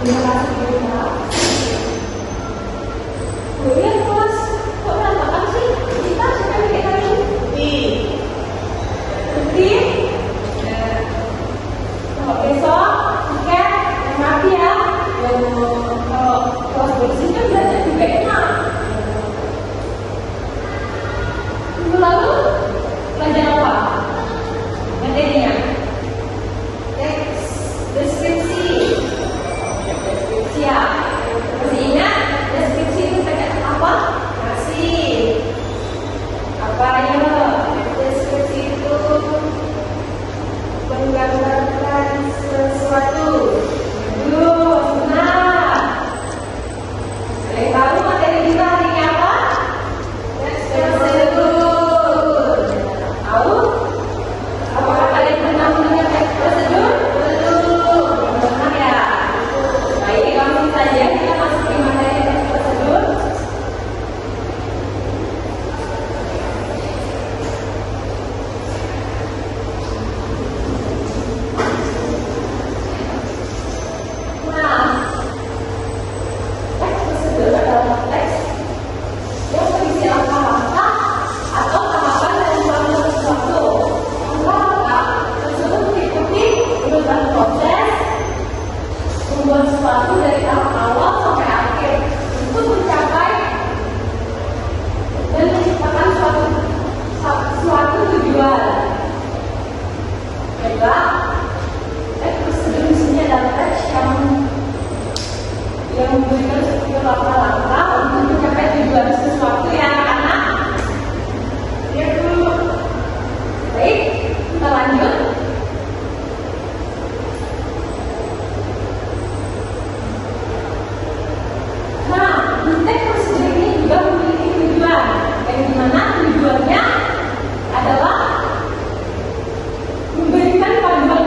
Terima kasih Pak. Oh iya Mas, kok berantakan sih? Kita sudah kayak tadi. Bukti. Kalau besok tiket MRT ya. Kalau kelas bersih kan belajar juga enak. Minggu lalu belajar apa? Materinya? Teks, deskripsi. Deskripsi ya. Masih ingat deskripsi itu pakai apa? Masih. Apa ya? Deskripsi itu menggambarkan sesuatu. Benar. Kalian tahu materi kita hari ini apa? Prosedur. Tahu? Apakah kalian pernah mendengar prosedur? Benar ya? Baik, langsung saja kita masuk ke materi prosedur. Nah, teks prosedur adalah teks yang berisi langkah-langkah atau tahapan dalam melakukan sesuatu. Langkah-langkah tersebut mengikuti urutan proses membuat sesuatu dari tahap awal sampai akhir untuk mencapai dan menciptakan suatu tujuan. Baiklah, teks prosedur isinya adalah teks yang memberikan sebuah langkah-langkah untuk mencapai tujuan sesuatu ya anak-anak. Ya dulu. Baik, kita lanjut. Nah, teks prosedur ini juga memiliki tujuan, yang dimana tujuannya adalah memberikan panduan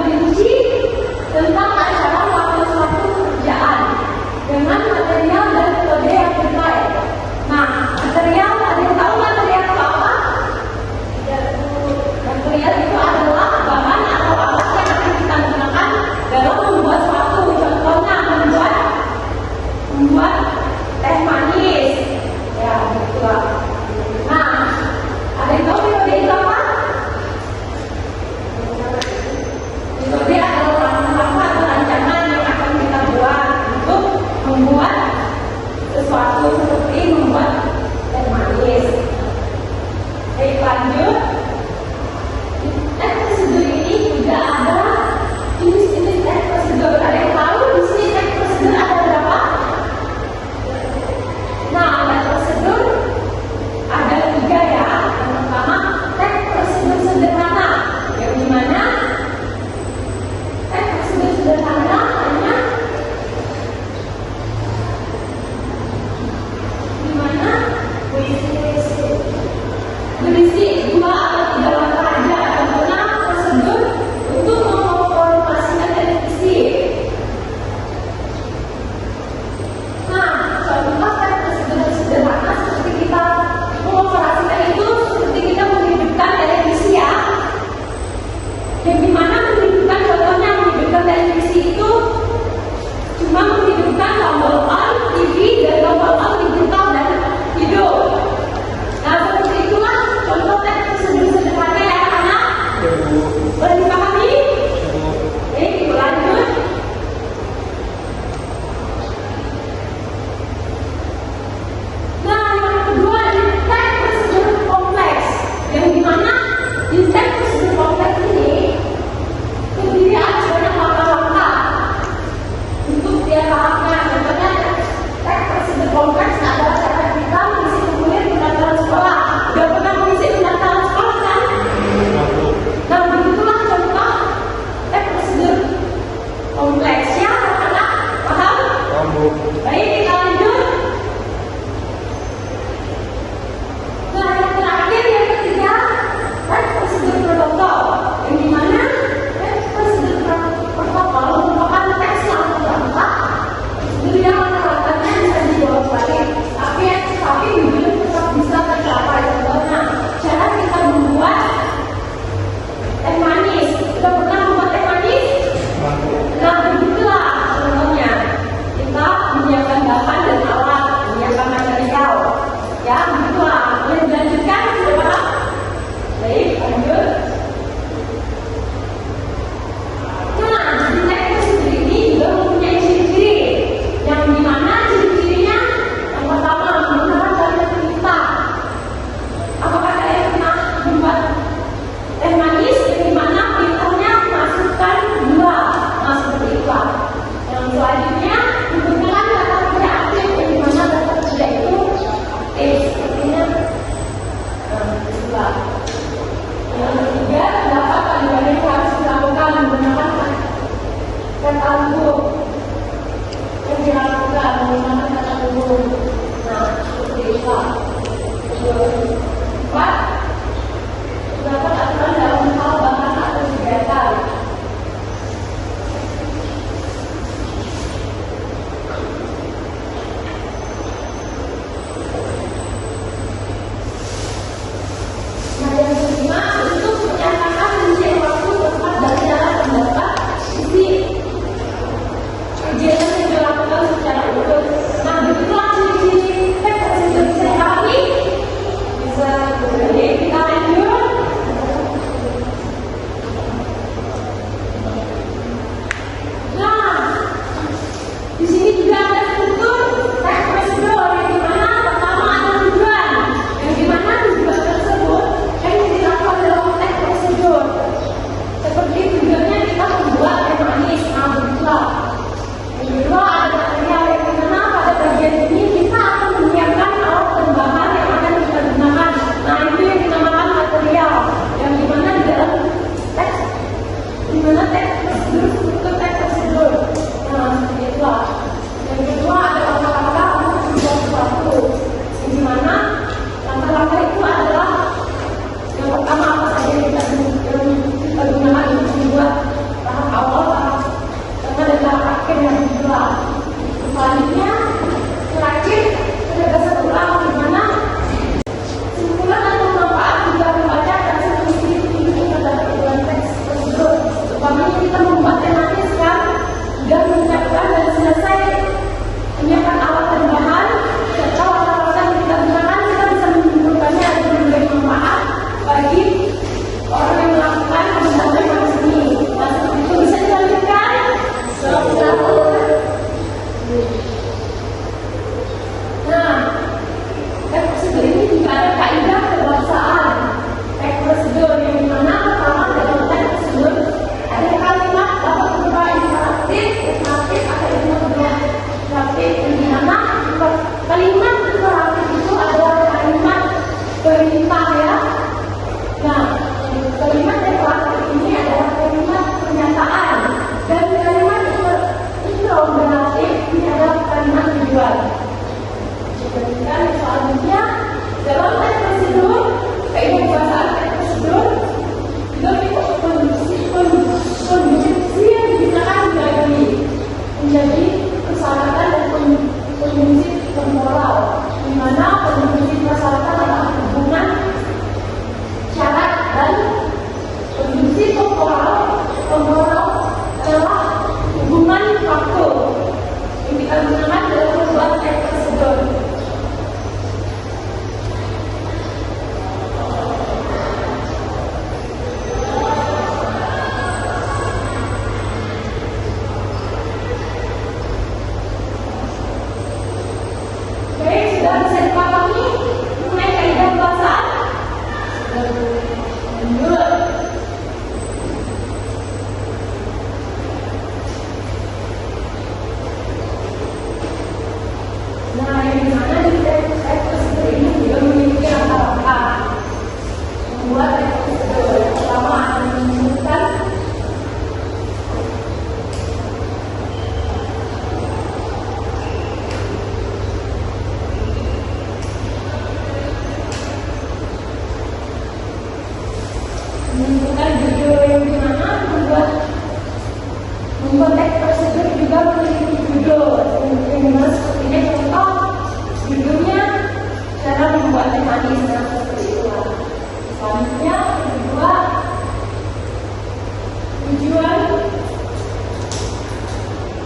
yang dilakukan menggunakan kata umum. Nah, seperti itu. Empat, terdapat aturan dalam hal bahan atau kegiatan. Nah, yang kelima, untuk menyatakan rincian waktu tempat dan cara pendapat isi kegiatan yang dilakukan secara urut. Nah, begitulah ciri-ciri teks prosedur bisa dipahami. Bisa, jadi kita lanjut. Nah, di sini juga ada struktur teks prosedur yang dimana pertama ada tujuan, yang dimana tujuan tersebut yang dilakukan dalam teks prosedur. Seperti tujuannya kita membuat teh manis, nah begitulah. Yang kedua ada material yang dimana pada bagian ini kita akan menyiapkan alat dan bahan yang akan kita gunakan. Nah itu yang dinamakan material, yang dimana di dalam teks, dimana teks prosedur, struktur teks prosedur. Nah seperti itulah. Yang kedua ada langkah-langkah untuk membuat sesuatu, yang dimana langkah-langkah itu adalah yang pertama apa saja yang kita gunakan untuk membuat tahap awal, tahap tengah dan tahap akhir yang kedua. Selanjutnya terakhir penegasan ulang di mana simpulan atau manfaat juga membaca dan mengisi itu pada tujuan teks prosedur. Umpamanya kita membuat tematis kan, sudah menyiapkan dan selesai menyiapkan alat dan bahan, serta alat-alat yang kita gunakan, kita bisa menyimpulkannya agar memberi manfaat bagi orang yang melakukan pembuatan ini. Nah, seperti itu bisa dilanjutkan. Nah, teks prosedur ini juga ada kaidah kebahasaan. Teks prosedur yang dimana pertama dalam teks prosedur ada kalimat dapat berupa imperatif, imperatif atau imperatif yang dimana kalimat imperatif itu adalah kalimat perintah ya. Nah, kalimat imperatif ini adalah kalimat pernyataan dan kalimat imperatif ini adalah kalimat tujuan. Kemudian selanjutnya dalam teks prosedur, kaidah kebahasaan teks prosedur juga kondisi yang digunakan menjadi persyaratan dan kondisi temporal, di mana kondisi persyaratan adalah hubungan syarat dan kondisi temporal adalah hubungan waktu yang kita gunakan dalam membuat teks prosedur. Oke, sudah bisa dipahami mengenai kaidah bahasaan? Lanjut. Nah, yang dimana di teks prosedur ini juga memiliki langkah-langkah membuat teks prosedur. Yang pertama akan menyebutkan judul yang dimana membuat teks prosedur juga memiliki judul yang dimana sepertinya contoh judulnya cara membuat teh manis. Nah, seperti itu. Selanjutnya yang kedua tujuan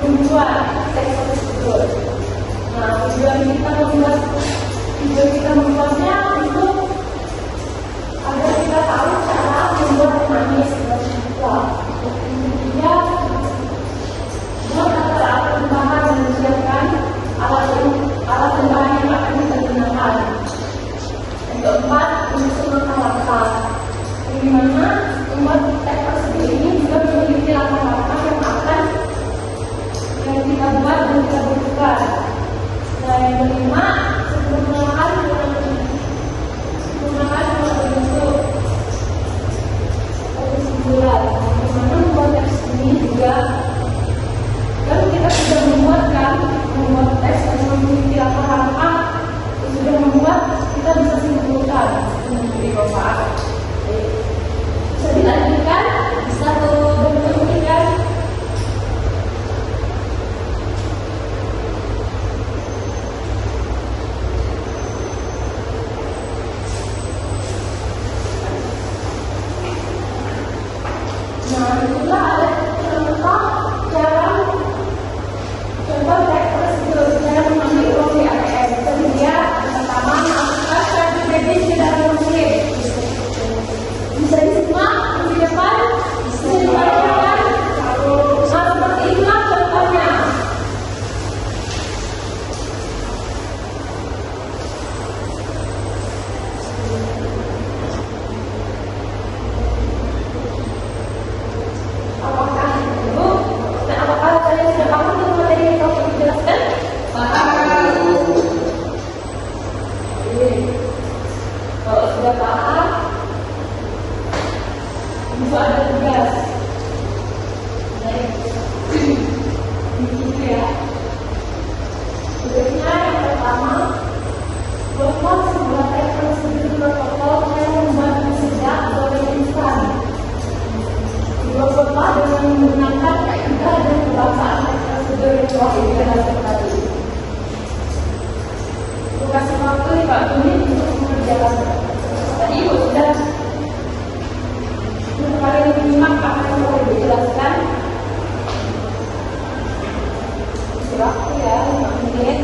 membuat teks prosedur. Nah, tujuan kita membuatnya untuk agar kita tahu cara membuat teh manis. Ketiga, buat alat bahan dan menyiapkan alat dan bahan yang akan kita gunakan. Yang keempat, menyusun langkah-langkah. Yang dimana membuat teks prosedur ini juga memiliki langkah-langkah yang kita buat dan kita butuhkan. Nah, yang kelima, sebelum melakukan ya. Tugasnya yang pertama, membuat sebuah teks prosedur protokol yang membantu sejak goreng instan. Dibuatlah dengan menggunakan kaidah dan kebangsaan teks prosedur yang telah dijelaskan tadi. Kasih waktu 5 menit untuk mengerjakan. Tadi Ibu sudah kali menyimak apa yang sudah dijelaskan. Kasih waktu ya 5 menit.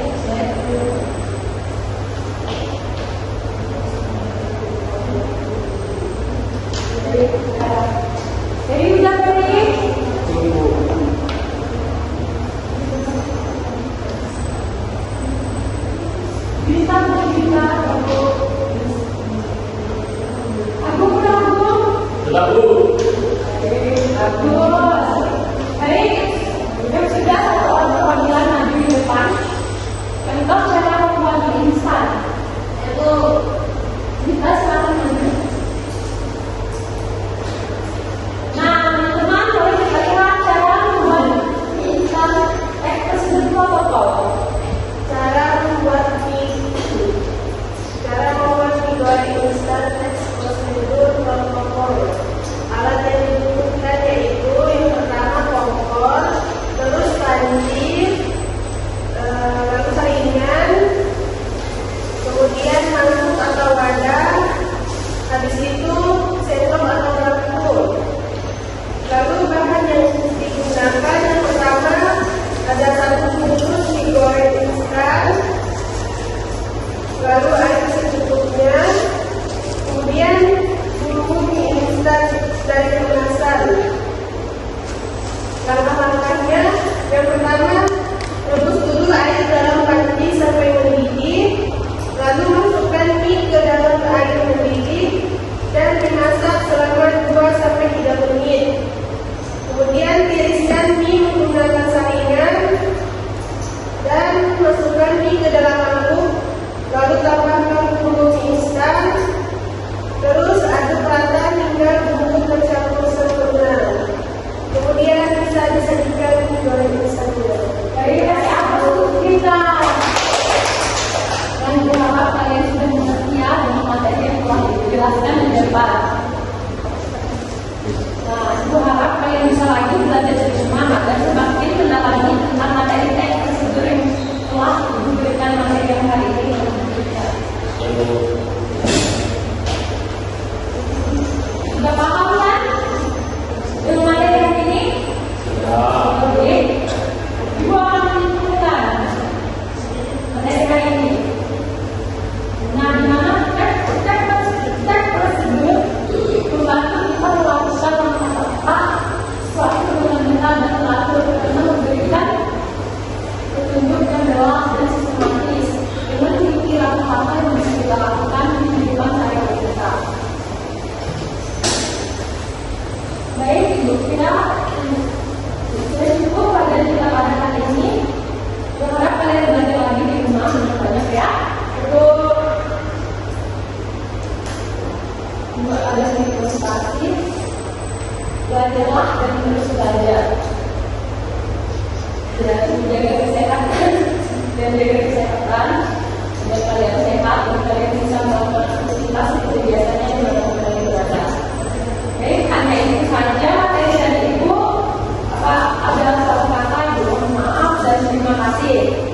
Jadi udah tadi. Bisa aku pulang Bu. Sudah Bu. Bagus. Baik, sudah satu panggilan maju di depan. Contoh cara membuat mie instan. Itu kita silakan maju. Nah, teman-teman boleh kita lihat cara membuat mie instan prosedur protokol. Cara membuat mie goreng instan teks prosedur protokol. Alat yang dibutuhkan yaitu yang pertama kompor, terus panci, lalu saringan, kemudian mangkuk atau wadah, habis itu sendok atau garpu. Lalu bahan yang digunakan yang pertama ada 1 bungkus mie goreng instan, lalu air secukupnya, kemudian bumbu mie instan dari kemasan. Langkah-langkahnya, yang pertama rebus dulu air dalam panci sampai mendidih, lalu masukkan mie ke dalam air mendidih dan dimasak selama 2-3 menit. Kemudian tiriskan mie menggunakan saringan dan masukkan mie ke dalam mangkuk. Lalu tambahkan bumbu mie instan, terus aduk rata hingga bumbu tercampur sempurna. Kemudian bisa disajikan mie goreng instannya. Baik, kasih apa untuk kita? Dan berharap kalian sudah mengerti ya dengan materi yang telah dijelaskan di depan. Nah, berharap kalian bisa lagi belajar di rumah agar semakin mendalami tentang materi teks prosedur yang telah diberikan materi yang hari ini. Sudah paham kan dengan materi yang ini? Oke. Ibu akan menunjukkan materi hari ini. Nah, di mana teks prosedur membantu kita melakukan langkah-langkah suatu dengan benar dan teratur karena memberikan petunjuk yang jelas dan sistematis dengan memiliki langkah-langkah yang bisa kita lakukan di kehidupan sehari-hari kita. Baik, Ibu, kita sudah cukup pada kita pada hari ini. Berharap kalian belajar lagi di rumah banyak ya. Itu buat ada sedikit presentasi. Belajarlah dan terus belajar. Dan menjaga kesehatan dan jaga kesehatan agar kalian sehat dan kalian bisa melakukan aktivitas seperti biasanya di mana kalian berada. Baik, hanya itu saja materi dari Ibu. Apa ada salah kata? Mohon maaf dan terima kasih.